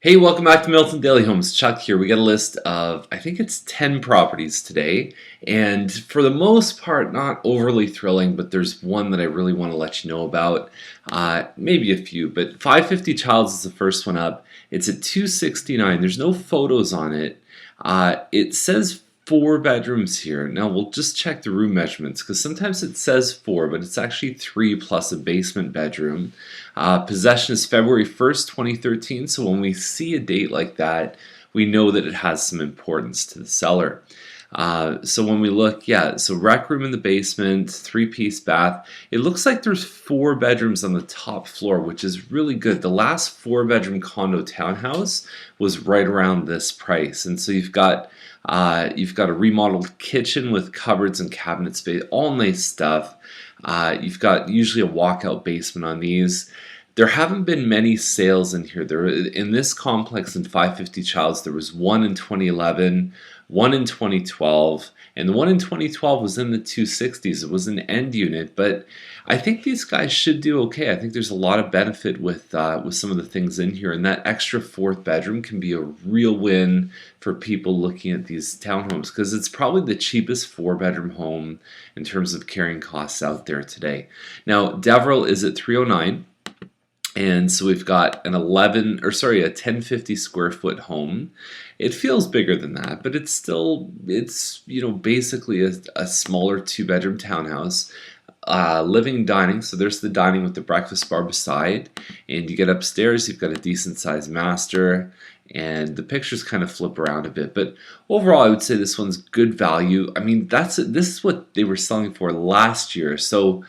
Hey, welcome back to Milton Daily Homes. Chuck here. We got a list of, I think it's 10 properties today. And for the most part, not overly thrilling, but there's one that I really want to let you know about. Maybe a few, but 550 Childs is the first one up. It's at 269. There's no photos on it. It says 4 bedrooms here. Now we'll just check the room measurements because sometimes it says 4, but it's actually 3 plus a basement bedroom. Possession is February 1st, 2013. So when we see a date like that, we know that it has some importance to the seller. So when we look, yeah, so rec room in the basement, 3-piece bath. It looks like there's 4 bedrooms on the top floor, which is really good. The last 4-bedroom condo townhouse was right around this price, and so you've got a remodeled kitchen with cupboards and cabinet space, all nice stuff. You've got usually a walkout basement on these. There haven't been many sales in here. In this complex in 550 Childs, there was one in 2011, one in 2012, and the one in 2012 was in the 260s. It was an end unit, but I think these guys should do okay. I think there's a lot of benefit with some of the things in here, and that extra 4th bedroom can be a real win for people looking at these townhomes because it's probably the cheapest 4-bedroom home in terms of carrying costs out there today. Now, Deverell is at 309. And so we've got a 1050 square foot home. It feels bigger than that, but it's basically a smaller 2-bedroom townhouse. Living and dining, so there's the dining with the breakfast bar beside, and you get upstairs, you've got a decent sized master, and the pictures kind of flip around a bit, but overall I would say this one's good value. I mean, this is what they were selling for last year, so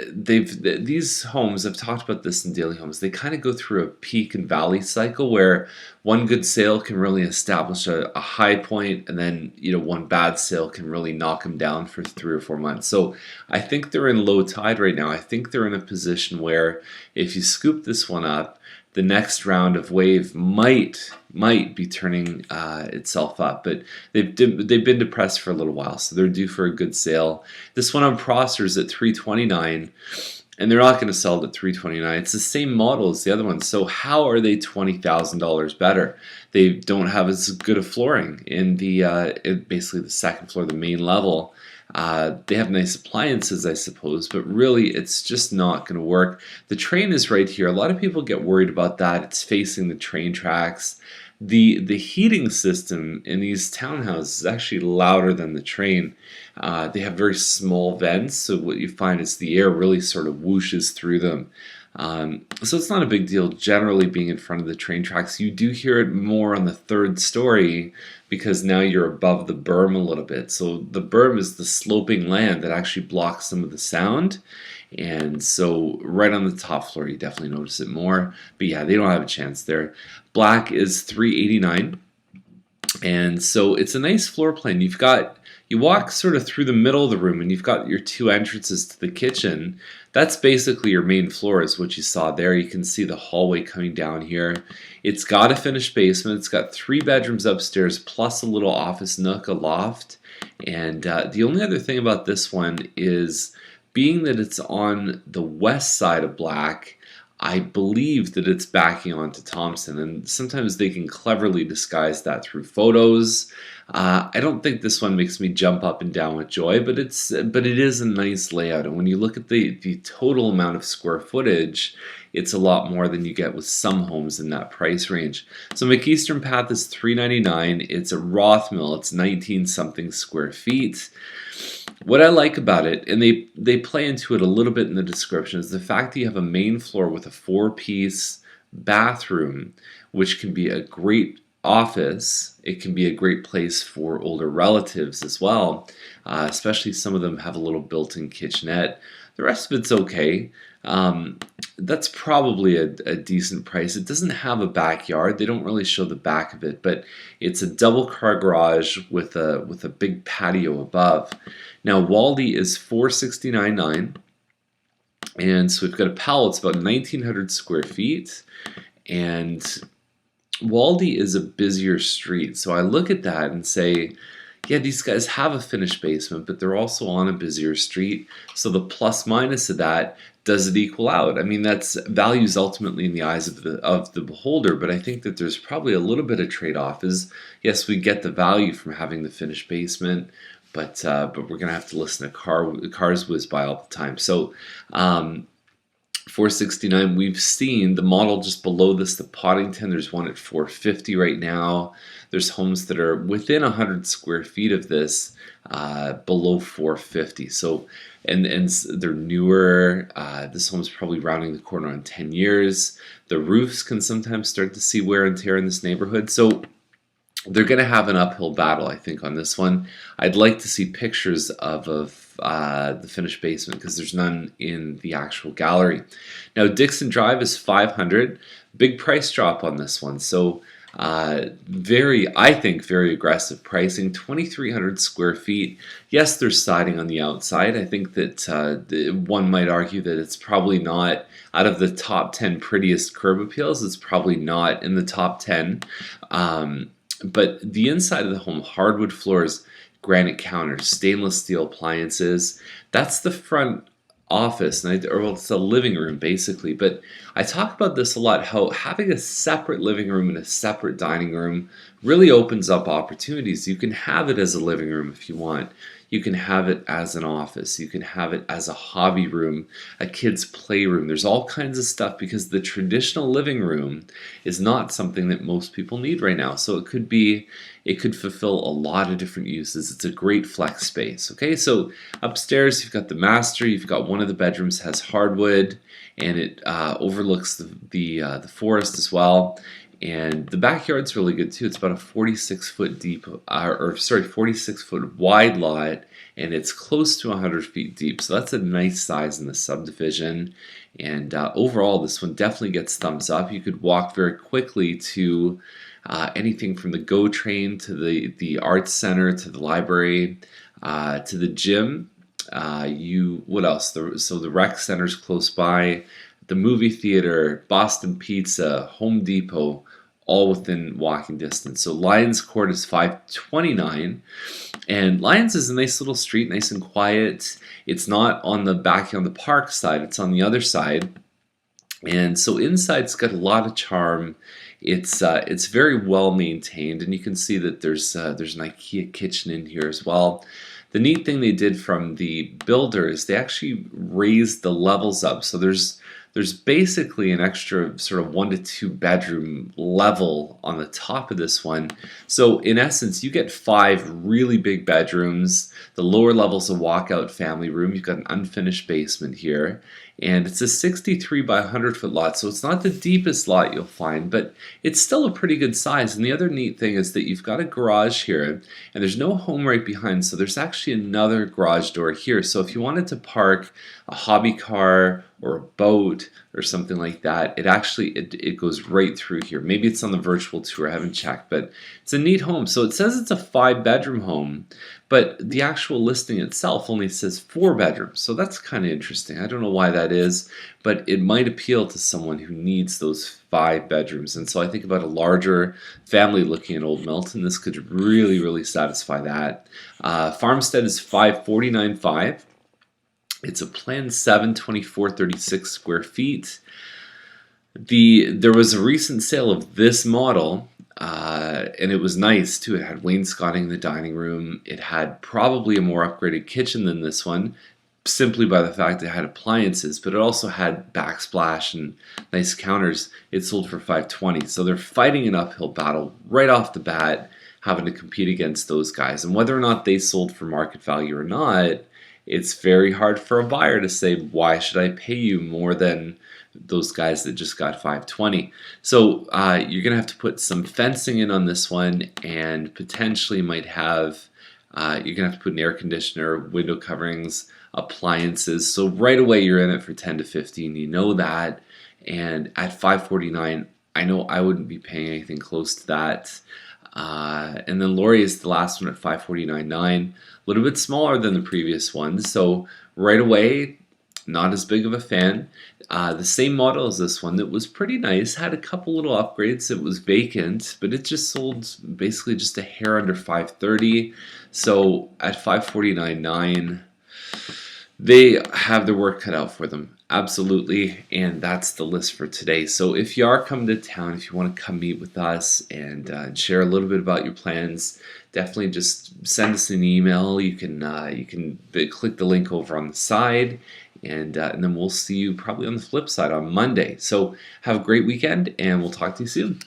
these homes, I've talked about this in Daily Homes, they kind of go through a peak and valley cycle where one good sale can really establish a high point, and then one bad sale can really knock them down for 3 or 4 months. So I think they're in low tide right now. I think they're in a position where if you scoop this one up, the next round of wave might be turning itself up, but they've been depressed for a little while, so they're due for a good sale. This one on Prosser is at 329, and they're not going to sell it at 329. It's the same model as the other one, so how are they $20,000 better? They don't have as good a flooring in basically the second floor, the main level. They have nice appliances, I suppose, but really it's just not going to work. The train is right here. A lot of people get worried about that. It's facing the train tracks. The heating system in these townhouses is actually louder than the train. They have very small vents, so what you find is the air really sort of whooshes through them. So it's not a big deal generally being in front of the train tracks. You do hear it more on the 3rd story because now you're above the berm a little bit. So the berm is the sloping land that actually blocks some of the sound. And so right on the top floor, you definitely notice it more. But yeah, they don't have a chance there. Black is 389. And so it's a nice floor plan. You walk sort of through the middle of the room and you've got your 2 entrances to the kitchen. That's basically your main floor is what you saw there. You can see the hallway coming down here. It's got a finished basement. It's got 3 bedrooms upstairs plus a little office nook, a loft. And the only other thing about this one is being that it's on the west side of Black, I believe that it's backing onto Thompson, and sometimes they can cleverly disguise that through photos. I don't think this one makes me jump up and down with joy, but it is a nice layout, and when you look at the total amount of square footage, it's a lot more than you get with some homes in that price range. So McEastern Path is $399. It's a Roth mill. It's 19 something square feet. What I like about it, and they play into it a little bit in the description, is the fact that you have a main floor with a 4-piece bathroom, which can be a great office. It can be a great place for older relatives as well, especially some of them have a little built-in kitchenette. The rest of it's okay. That's probably a decent price. It doesn't have a backyard. They don't really show the back of it, but it's a double car garage with a big patio above. Now Waldy is 469.9, and so we've got a Powell. It's about 1,900 square feet, and Waldy is a busier street. So I look at that and say, Yeah, these guys have a finished basement, but they're also on a busier street. So the plus minus of that, does it equal out? I mean, that's values ultimately in the eyes of the beholder, but I think that there's probably a little bit of trade-off. Is yes, we get the value from having the finished basement, but we're gonna have to listen to cars whiz by all the time. So 469, we've seen the model just below this, the Poddington. There's one at 450 right now. There's homes that are within 100 square feet of this, below 450. So, and they're newer. This home's probably rounding the corner on 10 years. The roofs can sometimes start to see wear and tear in this neighborhood. So they're going to have an uphill battle, I think, on this one. I'd like to see pictures of the finished basement because there's none in the actual gallery. Now, Dixon Drive is 500. Big price drop on this one. So I think, very aggressive pricing. 2,300 square feet. Yes, there's siding on the outside. I think that one might argue that it's probably not, out of the top 10 prettiest curb appeals, it's probably not in the top 10. But the inside of the home, hardwood floors, granite counters, stainless steel appliances, that's the front office, or well, it's a living room basically. But I talk about this a lot, how having a separate living room and a separate dining room really opens up opportunities. You can have it as a living room if you want. You can have it as an office. You can have it as a hobby room, a kid's playroom. There's all kinds of stuff because the traditional living room is not something that most people need right now. So it could fulfill a lot of different uses. It's a great flex space. Okay, so upstairs you've got the master. You've got one of the bedrooms has hardwood, and it overlooks the forest as well. And the backyard's really good too. It's about a 46-foot deep, 46-foot wide lot, and it's close to 100 feet deep. So that's a nice size in the subdivision. And overall, this one definitely gets thumbs up. You could walk very quickly to anything from the GO train to the arts center to the library to the gym. What else? So the rec center's close by. The movie theater, Boston Pizza, Home Depot, all within walking distance. So Lions Court is 529, and Lions is a nice little street, nice and quiet. It's not on the park side, it's on the other side. And so inside's got a lot of charm. It's very well maintained, and you can see that there's an IKEA kitchen in here as well. The neat thing they did from the builder is they actually raised the levels up. So there's basically an extra sort of 1 to 2 bedroom level on the top of this one. So in essence, you get 5 really big bedrooms. The lower level's a walkout family room. You've got an unfinished basement here. And it's a 63 by 100 foot lot, so it's not the deepest lot you'll find, but it's still a pretty good size. And the other neat thing is that you've got a garage here, and there's no home right behind, so there's actually another garage door here. So if you wanted to park a hobby car or a boat or something like that, it goes right through here. Maybe it's on the virtual tour, I haven't checked, but it's a neat home. So it says it's a 5-bedroom home, but the actual listing itself only says 4 bedrooms. So that's kind of interesting. I don't know why that is, but it might appeal to someone who needs those 5 bedrooms. And so I think about a larger family looking at Old Milton. This could really, really satisfy that. Farmstead is 549.5. It's a Plan 7, 2436 square feet. There was a recent sale of this model, and it was nice too. It had wainscoting in the dining room. It had probably a more upgraded kitchen than this one, simply by the fact it had appliances, but it also had backsplash and nice counters. It sold for 520. So they're fighting an uphill battle right off the bat, having to compete against those guys. And whether or not they sold for market value or not, it's very hard for a buyer to say, why should I pay you more than those guys that just got 520? So you're going to have to put some fencing in on this one, and potentially might have, you're going to have to put an air conditioner, window coverings, appliances. So right away you're in it for 10 to 15. You know that. And at 549, I know I wouldn't be paying anything close to that. And then Laurier is the last one at 549.9, a little bit smaller than the previous ones. So right away, not as big of a fan. The same model as this one that was pretty nice, had a couple little upgrades. It was vacant, but it just sold basically just a hair under 530. So at 549.9, they have their work cut out for them. Absolutely. And that's the list for today. So if you are coming to town, if you want to come meet with us and share a little bit about your plans, definitely just send us an email. You can click the link over on the side, and then we'll see you probably on the flip side on Monday. So have a great weekend, and we'll talk to you soon.